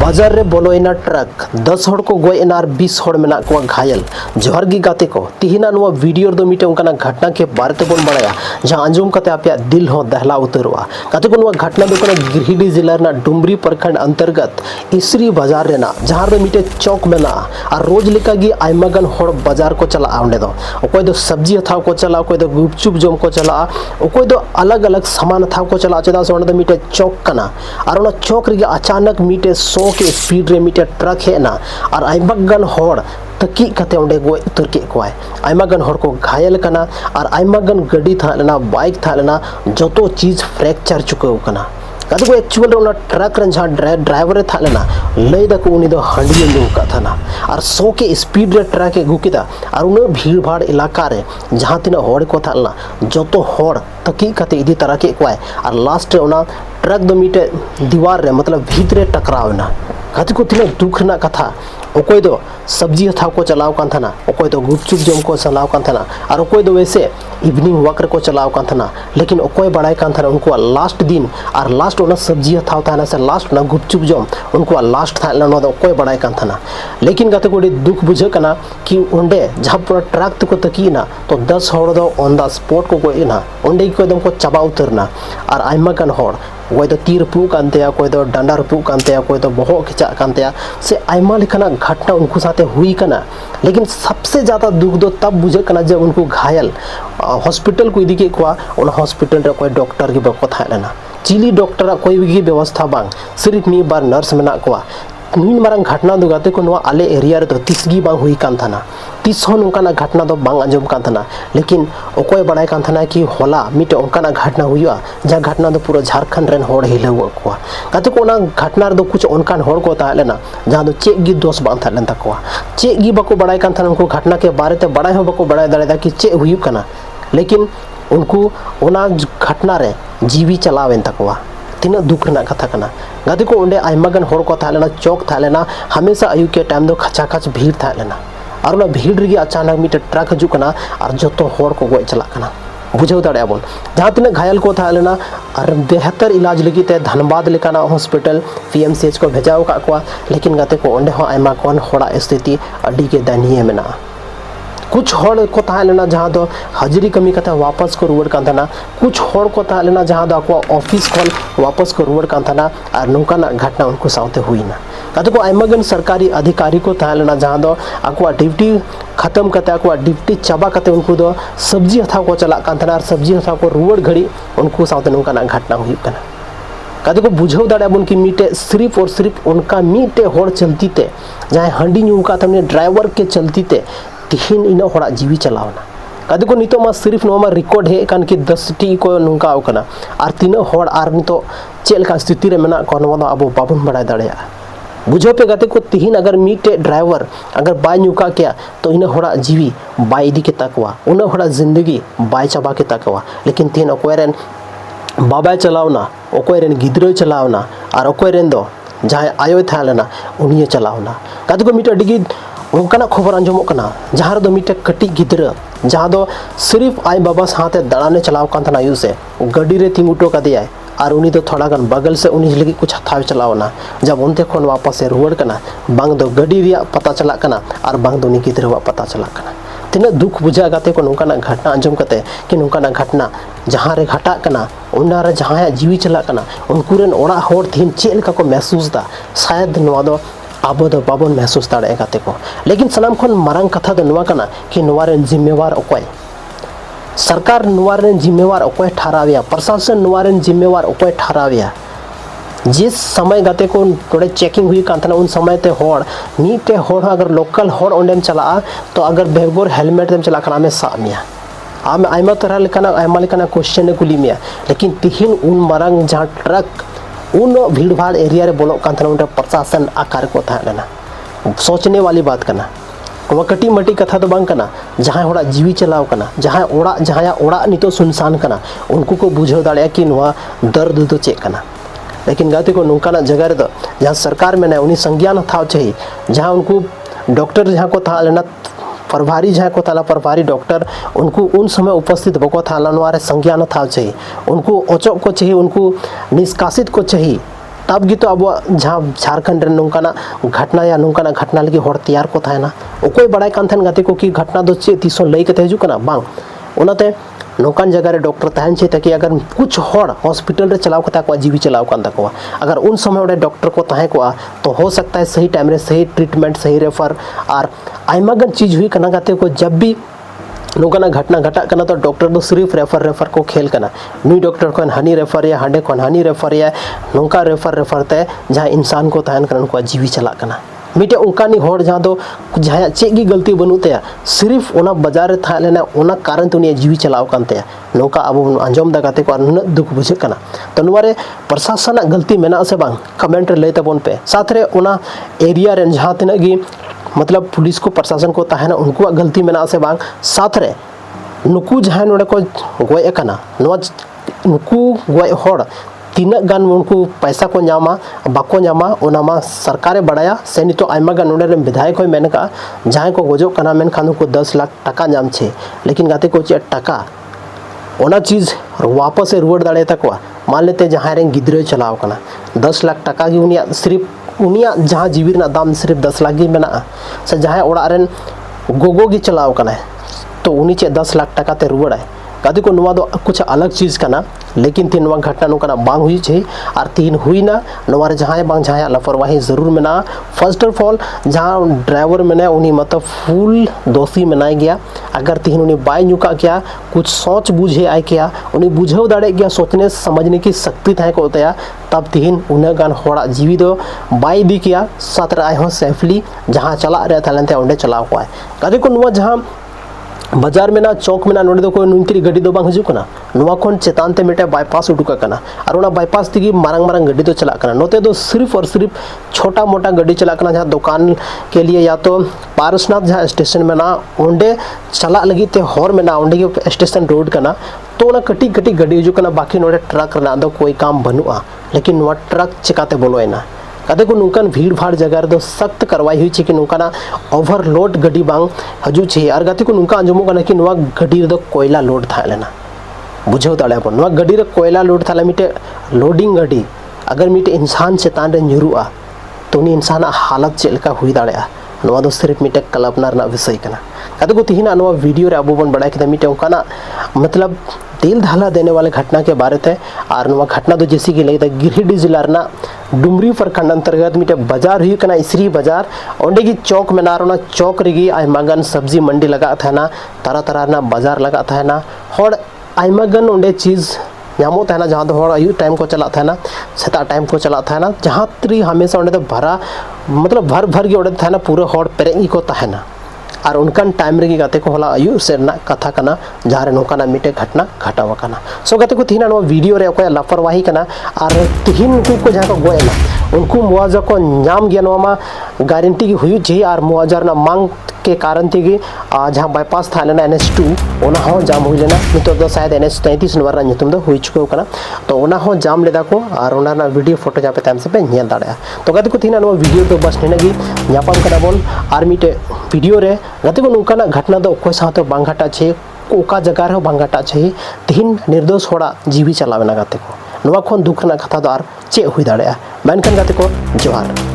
बाजार रे बोलोना ट्रक 10 हड़ को गोयना और 20 हड़ मेना को घायल जोहर गी गाते को तिहिना नुआ वीडियो दो मिटे उनका घटना के बारे ते बोन बड़ाया जहां अंजुम कते आपया दिल हो दहला उतरवा कते को नुआ घटना दो गिरिडीह जिला ना डुमरी प्रखंड अंतर्गत इसरी बाजार रेना जहां दो मिटे चौक मेना और रोज लेका गी आयमागन हड़ बाजार को चला आंडे दो ओकोय दो सब्जी हथाव को चला ओकोय दो गुपचुप जम को चला ओकोय दो अलग अलग सामान हथाव को चला चदा सोन दो मिटे चौक कना और ओना चौक रे अचानक मिटे के स्पीड रे मिटे ट्रक हेना और आयमागन हड़ तकी कते ओंडे गो उतर के कोय आयमागन हड़ को घायल कना और आयमागन गाड़ी था लेना बाइक था लेना जतो चीज फ्रैक्चर चुकाव कना कदो एक्चुअल रे ओना ट्रक रे जहां ड्राइवर था लेना लई दको उनी दो हंडियो नु का था ना और 100 के स्पीड रे ट्रक के गुकिदा और उन भीड़ भाड़ इलाका रे जहां तिना हड़ को था लेना जतो हड़ तकी कते इदी तरह के कोय और लास्ट रे ओना ट्रक दो मिटे दीवार रे मतलब भीतरे टकरावना कति को तिना दुख ना कथा ओकोय दो सब्जी हथाव को चलाव कान थाना ओकोय दो गुपचुप जम को चलाव कान थाना और ओकोय दो वैसे इवनिंग वॉक को चलाव कान थाना लेकिन ओकोय बड़ाई कान थाना उनको लास्ट दिन और लास्ट ओना सब्जी हथाव थाना से लास्ट ना गुपचुप जम उनको लास्ट था नो दो ओकोय बड़ाई कान थाना लेकिन गाते को दुख बुझे कना कि ओंडे जहां पूरा ट्रक को तकीना तो 10 हड़ दो ऑन द स्पॉट को गोइना ओंडे को एकदम को चबा उतरना और आयमा कान हड़ कोई तो तीर रुपू कानते कोई तो डांडा रुपू कानते कोई तो बहो खिंचा कानते से आयमा लेखना घटना उनको साथे हुई कना लेकिन सबसे ज़्यादा दुख दो तब बुझे कना जब उनको घायल हॉस्पिटल को इदी के कोआ उन हॉस्पिटल रे कोई डॉक्टर की बको था लेना चिली डॉक्टर कोई भी व्यवस्था बांग सिर्फ मी बार नर्स मेना कोआ नुन मारंग घटना दो गाते को नुआ आले एरिया रे तो तिसगी बांग हुई कान थाना तीस हो नुका घटना दो बांग अंजम कान थाना लेकिन ओकोय बड़ाई कान थाना कि होला मिटे उनका घटना हुआ जहाँ घटना दो पूरा झारखंड रेन होड़ हिलाव को गाते को घटना रे दो कुछ उनकान होड़ को ता लेना जहाँ दो चेक गी दोष बांग था लेन तकवा चेक गी बको बड़ाई कान थाना उनको घटना के बारे ते बड़ाई हो बको बड़ाई दाड़े कि चेक हुई कना लेकिन उनको ओना घटना रे जीवी चलावेन तकवा तीना दुख रना कथा कना गाते को ओंडे आयमागन हड़ को था लेना चौक था लेना हमेशा आयु के टाइम दो खचा खच भीड़ था लेना और ओना भीड़ रे अचानक मिटे ट्रक हजू कना और जतो हड़ को गोय चला कना बुझाव दाड़े बोन जहां तिना घायल को था लेना और बेहतर इलाज लगी ते धनबाद लेकाना हॉस्पिटल पीएमसीएच को भेजाव का को लेकिन गाते को ओंडे हो आयमा कोन हड़ा स्थिति अडी के दयनीय मेना कुछ हड़ को था लेना जहाँ दो हाजिरी कमी कथा वापस को रुआड़ कान थाना कुछ हड़ को था लेना जहाँ दो आको ऑफिस खोल वापस को रुआड़ कान थाना और नौका ना घटना उनको साथे हुई ना कतो को आयमागन सरकारी अधिकारी को था लेना जहाँ दो आको ड्यूटी खत्म करते आको ड्यूटी चाबा करते उनको दो सब्जी हथाव को चला कान थाना और सब्जी हथाव को रुआड़ घड़ी उनको साथे नौका ना घटना हुई कना कदे को बुझाव दाड़े बन कि मीटे सिर्फ और सिर्फ उनका मीटे हड़ चलती ते जहाँ हंडी नुका तमने ड्राइवर के चलती ते तिहिन इना हड़ा जीवी चलावना कदे को नितो मा सिर्फ नो मा रिकॉर्ड हे कान कि 10 टी को नुका ओकना और तीनो हड़ आर नितो चेल का स्थिति रे मेना को नो अब बाबन बड़ा दड़या बुझो पे गाते को तिहिन अगर मीटे ड्राइवर अगर बाय नुका क्या तो इना हड़ा जीवी बाय इदी के तकवा उना हड़ा जिंदगी बाय चाबा के तकवा लेकिन तीन ओकोरेन बाबा चलावना ओकोरेन गिद्रो चलावना और ओकोरेन दो जहां आयो था लेना उनिए चलावना कदे को मीटे डिगी उनका खबर अंजमो कना जहाँ दो मिटे कटी गिद्रा जहाँ दो सिर्फ आय बाबा साथे दड़ाने चलाव कान थाना यूं से गाड़ी रे तिंगुटो का दिया और उन्हीं तो थोड़ा गन बगल से उन्हीं लगी कुछ हथाव चलावना जब उनते खोन वापस से रुआड़ कना बांग दो गाड़ी रिया पता चला कना और बांग दो गिद्रा पता चला कना तीना दुख बुझा गाते को नौका घटना अंजम कते कि नौका घटना जहाँ रे घटा कना उन्ना रे जहाँ जीवी चला कना उनको रेन ओड़ा हड़ थीन चेल का को महसूस दा शायद नवा दो आबो दो बाबन महसूस दाड़े गाते को लेकिन सनाम खन मारंग कथा दो नुआ कना कि नुआ रेन जिम्मेवार ओकोय सरकार नुआ रेन जिम्मेवार ओकोय ठहराविया प्रशासन नुआ रेन जिम्मेवार ओकोय ठहराविया जिस समय गाते को थोड़े चेकिंग हुई कान थाना उन समय ते हड़ मीटे हड़ अगर लोकल हड़ ओंडेम चला तो अगर बेगोर हेलमेट देम चला खाना में सामिया आम आयमा तरह लेकाना आयमा लेकाना क्वेश्चन कुली मिया लेकिन तिहिन उन मारंग जहाँ ट्रक उन भीड़ भाड़ एरिया रे बोलो कान थाना उनका प्रशासन आकार को था लेना सोचने वाली बात करना वो कटी मटी कथा तो बांग करना जहाँ हड़ा जीवी चलाव करना जहाँ ओड़ा नितो सुनसान करना उनको को बुझाव दाड़े कि नुआ दर्द तो चेक करना लेकिन गाते को नौका जगह रे जहाँ सरकार में ना उन्हीं संज्ञान था चाहिए जहाँ उनको डॉक्टर जहाँ को था लेना प्रभारी जहाँ को थाला प्रभारी डॉक्टर उनको उन समय उपस्थित बको थाला संज्ञान था चाहिए उनको ओचक को चाहिए उनको निष्कासित को चाहिए तब गी तो अब जहाँ झारखंड रे नोंकाना घटना या नोंकाना घटना लगी हर तैयार को थाना ओकोय बड़ाय कान थान गाते को कि घटना दो चे तीसों लई कते हिजु कना बांग ओनाते नौकान जगह रे डॉक्टर तहन छे ताकि अगर कुछ हॉर हॉस्पिटल रे चलाव कता को जीवी चलाव कान तकवा अगर उन समय ओडे डॉक्टर को तहे को तो हो सकता है सही टाइम रे सही ट्रीटमेंट सही रेफर और आइमागन चीज हुई कना गाते को जब भी नौकाना घटना घटा कना तो डॉक्टर दो सिर्फ रेफर को खेल कना नुई डॉक्टर को हानि रेफर या हांडे को हानि रेफर या नौका रेफर ते जहां इंसान को तहन कना को जीवी चला कना मिटे उनकानी होड़ जहाँ दो जहाँ चेगी गलती बनू तया सिर्फ ओना बाजार रे था लेना ओना कारण तो जीवी चलाव कान तया नौका अब आंजम दगाते को नुना दुख बुझे कना तो नुवारे प्रशासन गलती मेना से बांग कमेंट रे लय तबन पे साथ रे ओना एरिया रे जहाँ तिना गी मतलब पुलिस को प्रशासन को ताहेना उनको गलती मेना से बांग साथ रे नुकु जहाँ नोडे को गोय कना नुवा नुकु गोय होड़ तीना गान उनको पैसा को नामा बाको नामा ओनामा सरकारे बढ़ाया से नितो आइमा गान नोडे रे विधायक होय मेनका जहां को गोजो कना मेन खानु को 10 लाख टका नाम छे लेकिन गाते को चे टका ओना चीज वापस से रुवड़ दाड़े तक मान लेते जहां रे गिद्रे चलाव कना 10 लाख टका की उनिया सिर्फ उनिया जहां जीवी रे दाम सिर्फ 10 लाख गी मेना से जहां ओड़ा रेन गोगो गी चलाव कना तो उनी चे 10 लाख टका ते रुवड़ है कदी को नुआ दो कुछ अलग चीज़ कना लेकिन तीन नुआ घटना नुकना बांग हुई छे और तीन हुई ना नुआ रे जहाँ बांग जहाँ लापरवाही जरूर मेना फर्स्ट ऑफ ऑल जहाँ ड्राइवर मेना उन्हीं मतलब फुल दोषी मेना गया अगर तीन उन्हीं बाय नुका क्या कुछ सोच बुझे आए क्या उन्हीं बुझे दाड़े गया सोचने समझने की शक्ति था को होता तब तीन उन्हें गान होड़ा जीवी दो बाय दी किया साथ आए हो सेफली जहाँ चला रहे था लेते उन्हें चला हुआ है कदी को नुआ जहाँ बाजार में ना चौक में ना नोडे दो कोई नुनत्री गड्डी दो बांग हजु कना नुआ कोन चेतान ते मेटे बाईपास उडुका कना और ओना बाईपास तिगी मारंग मारंग गड्डी दो चला कना नोते दो सिर्फ और सिर्फ छोटा मोटा गड्डी चला कना जहां दुकान के लिए या तो पारसनाथ जहां स्टेशन में ना ओंडे चला लगी ते हॉर में ना ओंडे के स्टेशन रोड कना तो ओना कटी कटी गड्डी हजु कना बाकी नोडे ट्रक ना दो कोई काम बनुआ लेकिन नुआ ट्रक चिकाते बोलोयना कदे को नुकान भीड़ भाड़ जगह रे दो सख्त कार्रवाई हुई कि नुकाना ओवरलोड गड्डी बांग हजु छे और गाते को नुका अंजमो कना कि नुआ गड्डी रे दो कोयला लोड था लेना बुझो दाड़े अपन नुआ गड्डी रे कोयला लोड था मिटे लोडिंग गड्डी अगर मिटे इंसान चेतान रे nyuruआ तो उनी इंसान हालत चेलका हुई दाड़े नुआ दो सिर्फ मिटे कल्पना रना विषय कना कदे को तिहिना नुआ वीडियो रे अबो बन बड़ा कि मिटे उनकाना मतलब दिल दहला देने वाले घटना के बारे थे और नुआ घटना तो जैसी की लगी था गिरिडीह जिला रना डुमरी प्रखंड अंतर्गत मिटे बाजार हुई कना इसरी बाजार ओंडे की चौक में ना रोना चौक रेगी आइमागन सब्जी मंडी लगा था ना तरह तरह ना बाजार लगा था ना और आइमागन ओंडे चीज़ नामो था ना जहाँ तो आयु टाइम को चला था ना सेता टाइम को चला था ना जहाँ त्री हमेशा ओंडे तो भरा मतलब भर भर के ओंडे था ना पूरा हॉड़ पेरेंगी को था ना और उनकान टाइम रे गाते को होला आयु से कथा कना जहाँ नौकाना मिटे घटना घटाव कना सो गाते को तीना वीडियो रे कोई लापरवाही कना और तीन उनको को जहाँ को गोयना उनको मुआवजा को नाम गया नुआ गारंटी की हुई जी और मुआवजा ना मांग के कारण थी कि जहाँ बाईपास था लेना NH2 ओना हो जाम हुई लेना नितो दो शायद NH33 नंबर नितुम दो हुई चुके कना तो ओना हो जाम लेदा को और ओना ना वीडियो फोटो जहाँ पे टाइम से पे नेल दाड़ा तो गाते को तीना वीडियो तो बस नेगी न्यापाम कना बोल और मिटे वीडियो रे गाते को नुकाना घटना दो कोई साथ बांग घटा छे ओका जगह रे बांग घटा छे तीन निर्दोष होड़ा जीवी चलावेना गाते को नुआ खन दुख ना कथा दो और चे हुई दाड़ा मेनखान गाते को जोहार।